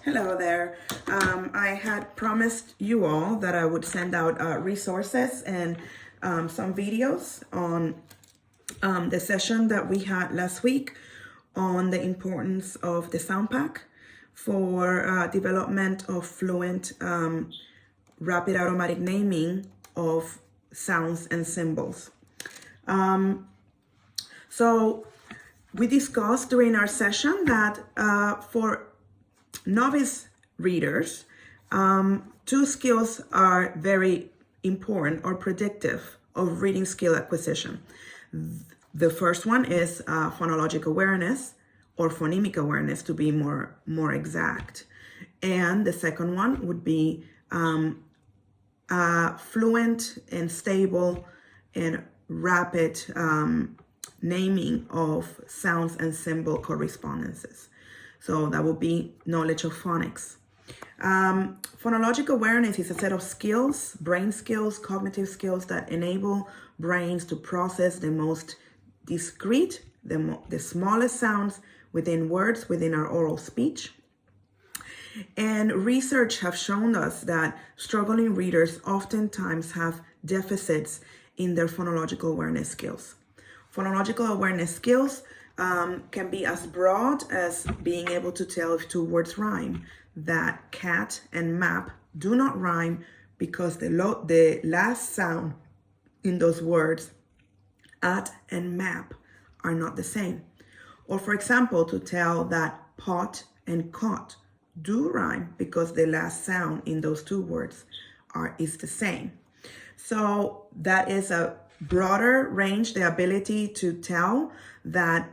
Hello there. I had promised you all that I would send out resources and some videos on the session that we had last week on the importance of the sound pack for development of fluent rapid automatic naming of sounds and symbols. So we discussed during our session that for novice readers, two skills are very important or predictive of reading skill acquisition. The first one is phonologic awareness or phonemic awareness, to be more exact. And the second one would be fluent and stable and rapid naming of sounds and symbol correspondences. So that would be knowledge of phonics. Phonologic awareness is a set of skills, brain skills, cognitive skills that enable brains to process the most discrete, the smallest sounds within words, within our oral speech. And research have shown us that struggling readers oftentimes have deficits in their phonological awareness skills. Phonological awareness skills can be as broad as being able to tell if two words rhyme. That cat and map do not rhyme because the last sound in those words, at and map, are not the same. Or for example, to tell that pot and cot do rhyme because the last sound in those two words is the same. So that is a broader range, the ability to tell that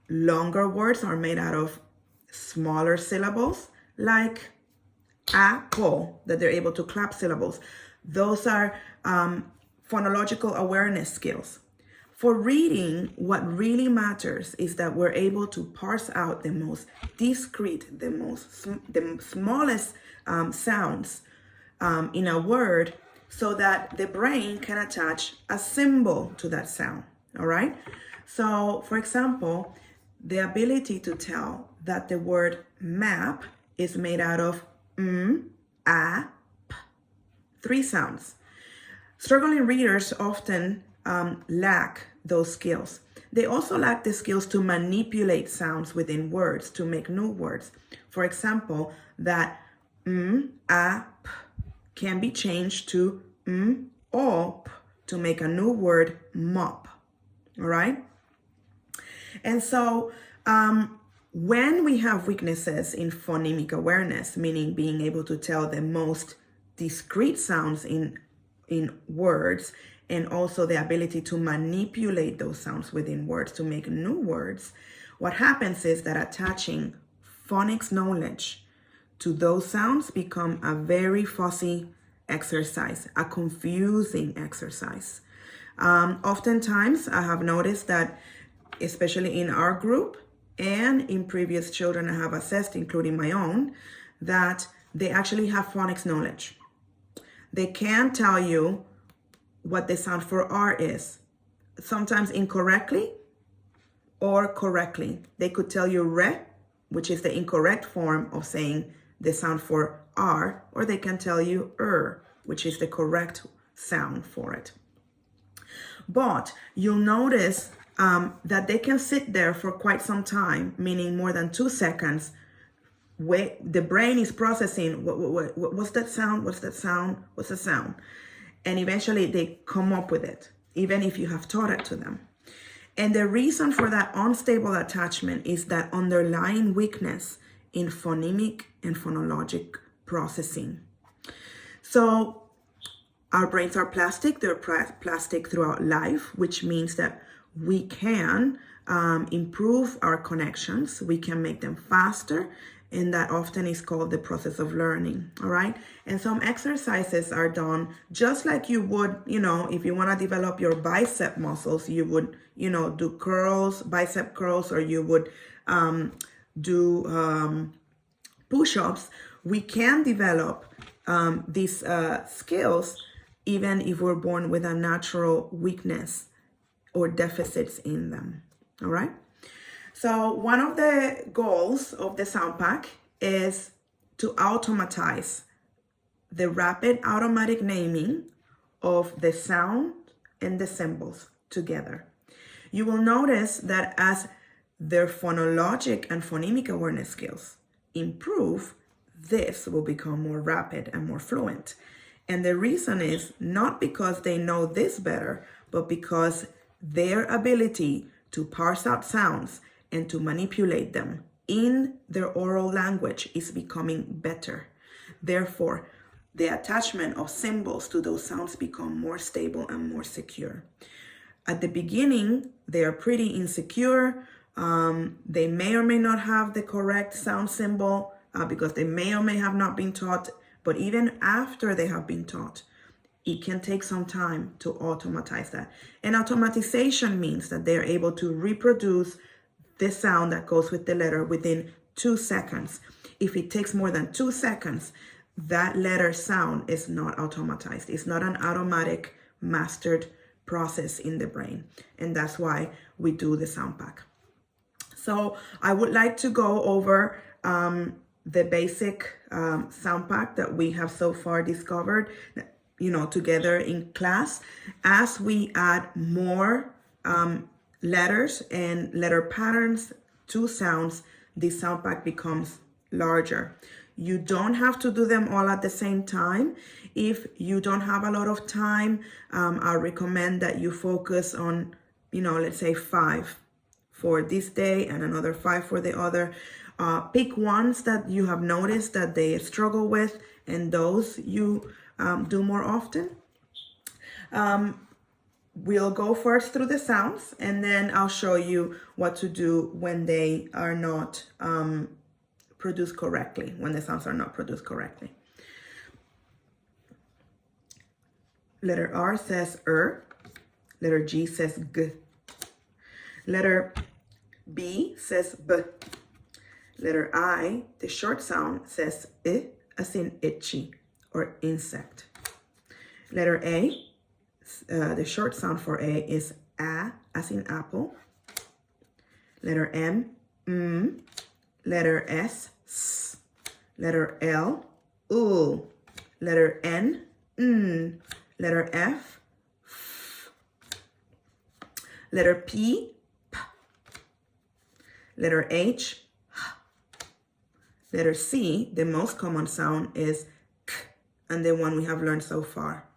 longer words are made out of smaller syllables, like apple, that they're able to clap syllables. Those are phonological awareness skills. For reading, what really matters is that we're able to parse out the most discrete, the smallest sounds in a word, so that the brain can attach a symbol to that sound. All right. So, for example, the ability to tell that the word map is made out of a, p, three sounds. Struggling readers often lack those skills. They also lack the skills to manipulate sounds within words to make new words. For example, that a, p can be changed to op to make a new word, mop. All right? And so when we have weaknesses in phonemic awareness, meaning being able to tell the most discrete sounds in words, and also the ability to manipulate those sounds within words to make new words, what happens is that attaching phonics knowledge to those sounds become a very fussy exercise, a confusing exercise. Oftentimes, I have noticed that, especially in our group and in previous children I have assessed, including my own, that they actually have phonics knowledge. They can tell you what the sound for R is, sometimes incorrectly or correctly. They could tell you re, which is the incorrect form of saying the sound for R, or they can tell you which is the correct sound for it. But you'll notice that they can sit there for quite some time, meaning more than 2 seconds. The brain is processing, what's that sound? What's that sound? What's the sound? And eventually they come up with it, even if you have taught it to them. And the reason for that unstable attachment is that underlying weakness in phonemic and phonologic processing. So our brains are plastic. They're plastic throughout life, which means that we can improve our connections. We can make them faster. And that often is called the process of learning. All right. And some exercises are done just like you would, if you want to develop your bicep muscles, you would, do curls, bicep curls, or you would do push-ups. We can develop these skills even if we're born with a natural weakness or deficits in them. All right. So one of the goals of the sound pack is to automatize the rapid automatic naming of the sound and the symbols together. You will notice that as their phonologic and phonemic awareness skills improve, this will become more rapid and more fluent. And the reason is not because they know this better, but because their ability to parse out sounds and to manipulate them in their oral language is becoming better. Therefore, the attachment of symbols to those sounds become more stable and more secure. At the beginning, they are pretty insecure. They may or may not have the correct sound symbol because they may or may have not been taught. But even after they have been taught, it can take some time to automatize that. And automatization means that they're able to reproduce the sound that goes with the letter within 2 seconds. If it takes more than 2 seconds, that letter sound is not automatized. It's not an automatic mastered process in the brain. And that's why we do the sound pack. So I would like to go over the basic sound pack that we have so far discovered, together in class. As we add more letters and letter patterns to sounds, the sound pack becomes larger. You don't have to do them all at the same time. If you don't have a lot of time, I recommend that you focus on, let's say 5 for this day and another 5 for the other. Pick ones that you have noticed that they struggle with, and those you do more often. We'll go first through the sounds, and then I'll show you what to do when they are not produced correctly, when the sounds are not produced correctly. Letter R says letter G says G, letter B says B, letter I, the short sound, says I, as in itchy or insect. Letter A, the short sound for A is A, as in apple. Letter M, letter S, S. Letter L, L. Letter N, N. Letter F, F. Letter P, P. Letter H, H. Letter C, the most common sound, is K, and the one we have learned so far.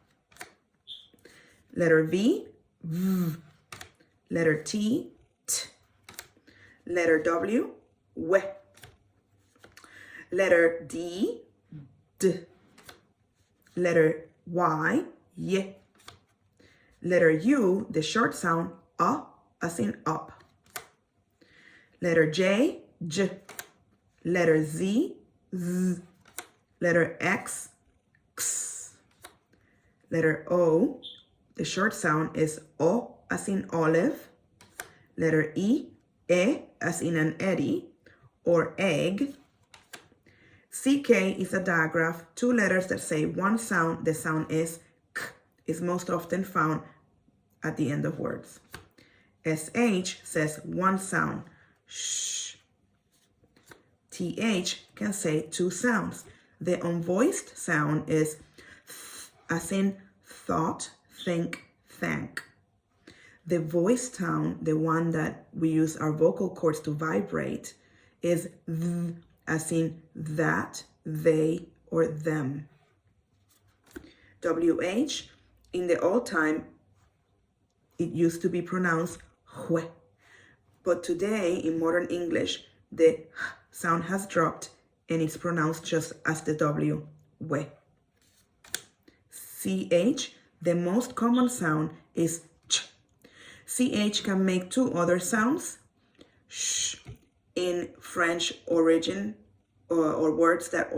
Letter V, V. Letter T, T. Letter W, W. Letter D, D. Letter Y, Y. Letter U, the short sound, as in up. Letter J, J. Letter Z, Z. Letter X, X. Letter O, the short sound, is O, as in olive. Letter E, as in an eddy or egg. CK is a digraph, 2 letters that say one sound. The sound is K, is most often found at the end of words. SH says one sound, sh. TH can say 2 sounds. The unvoiced sound is th, as in thought, think, thank. The voiced sound, the one that we use our vocal cords to vibrate, is th, as in that, they, or them. WH, in the old time, it used to be pronounced hue. But today, in modern English, the h sound has dropped and it's pronounced just as the W, we. CH, the most common sound, is ch. CH can make 2 other sounds, sh, in French origin, or words that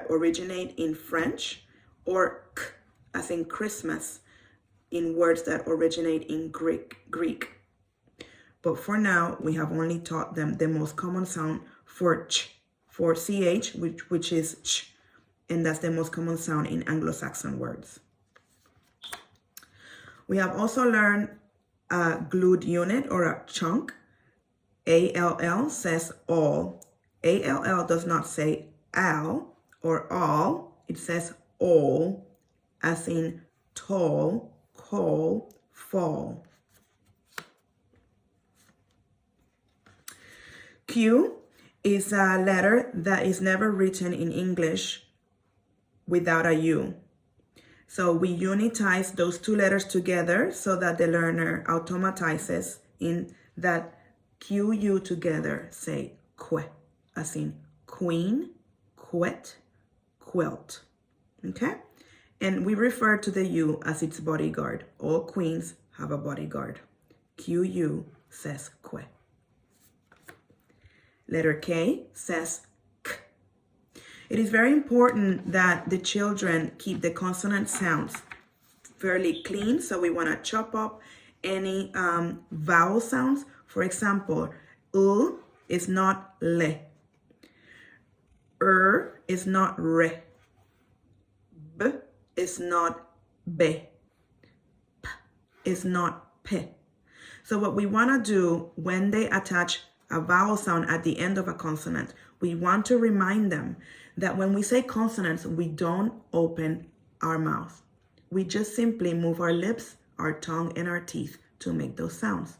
originate in French, or k, as in Christmas, in words that originate in Greek. But for now, we have only taught them the most common sound for ch, for CH, which is ch, and that's the most common sound in Anglo-Saxon words. We have also learned a glued unit or a chunk. ALL says all. A-L-L does not say al or all. It says all, as in tall, call, fall. Q is a letter that is never written in English without a U. So we unitize those two letters together so that the learner automatizes in that Q-U together say que, as in queen, quet, quilt. Okay? And we refer to the U as its bodyguard. All queens have a bodyguard. Q-U says que. Letter K says k. It is very important that the children keep the consonant sounds fairly clean, so we want to chop up any vowel sounds. For example, L is not le. Is not re. B is not be. P is not pe. So what we want to do when they attach a vowel sound at the end of a consonant, we want to remind them that when we say consonants, we don't open our mouth. We just simply move our lips, our tongue, and our teeth to make those sounds.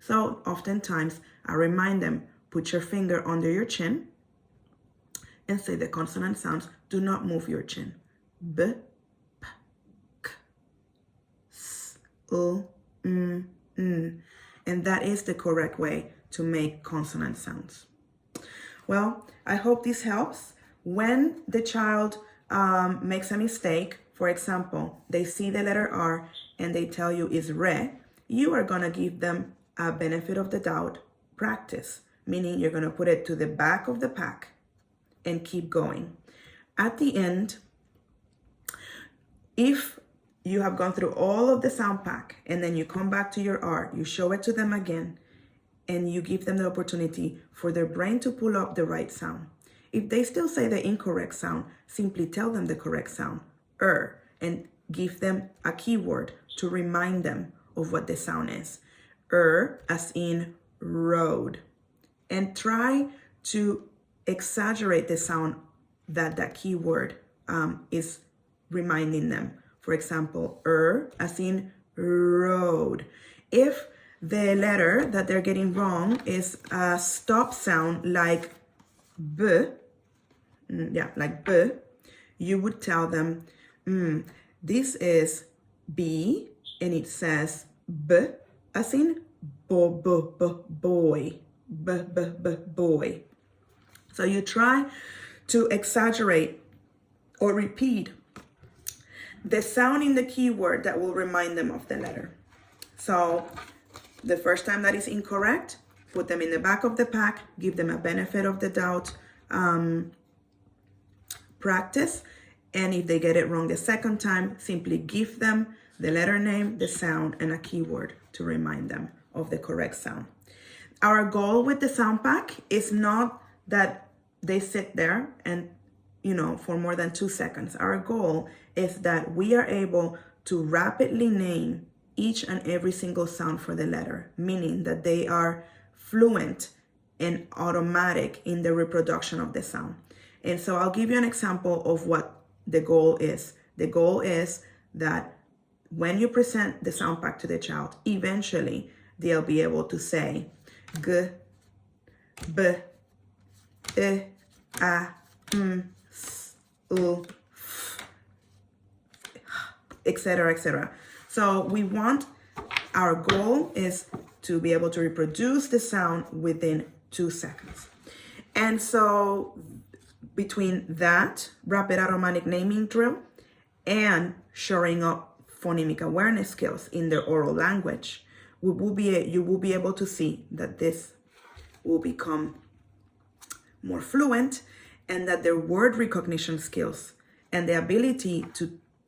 So oftentimes I remind them, put your finger under your chin and say the consonant sounds. Do not move your chin. B, p, k, s, u, n. And that is the correct way to make consonant sounds. Well, I hope this helps. When the child makes a mistake, for example, they see the letter R and they tell you is re, you are gonna give them a benefit of the doubt practice, meaning you're gonna put it to the back of the pack and keep going. At the end, if you have gone through all of the sound pack and then you come back to your R, you show it to them again, and you give them the opportunity for their brain to pull up the right sound. If they still say the incorrect sound, simply tell them the correct sound, and give them a keyword to remind them of what the sound is. As in road. And try to exaggerate the sound that that keyword is reminding them. For example, as in road. If the letter that they're getting wrong is a stop sound like B, like B, you would tell them, this is B, and it says B, as in boy, boy. So you try to exaggerate or repeat the sound in the keyword that will remind them of the letter. So the first time that is incorrect, put them in the back of the pack, give them a benefit of the doubt practice. And if they get it wrong the second time, simply give them the letter name, the sound, and a keyword to remind them of the correct sound. Our goal with the sound pack is not that they sit there and, for more than 2 seconds. Our goal is that we are able to rapidly name each and every single sound for the letter, meaning that they are fluent and automatic in the reproduction of the sound. And so I'll give you an example of what the goal is. The goal is that when you present the sound pack to the child, eventually they'll be able to say g, b, e, a, s, u, f, etc., etc. So our goal is to be able to reproduce the sound within 2 seconds. And so between that rapid automatic naming drill and shoring up phonemic awareness skills in their oral language, you will be able to see that this will become more fluent, and that their word recognition skills and the ability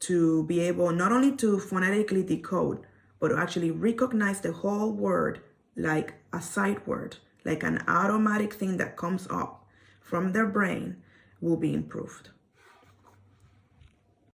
to be able not only to phonetically decode, but to actually recognize the whole word like a sight word, like an automatic thing that comes up from their brain, will be improved.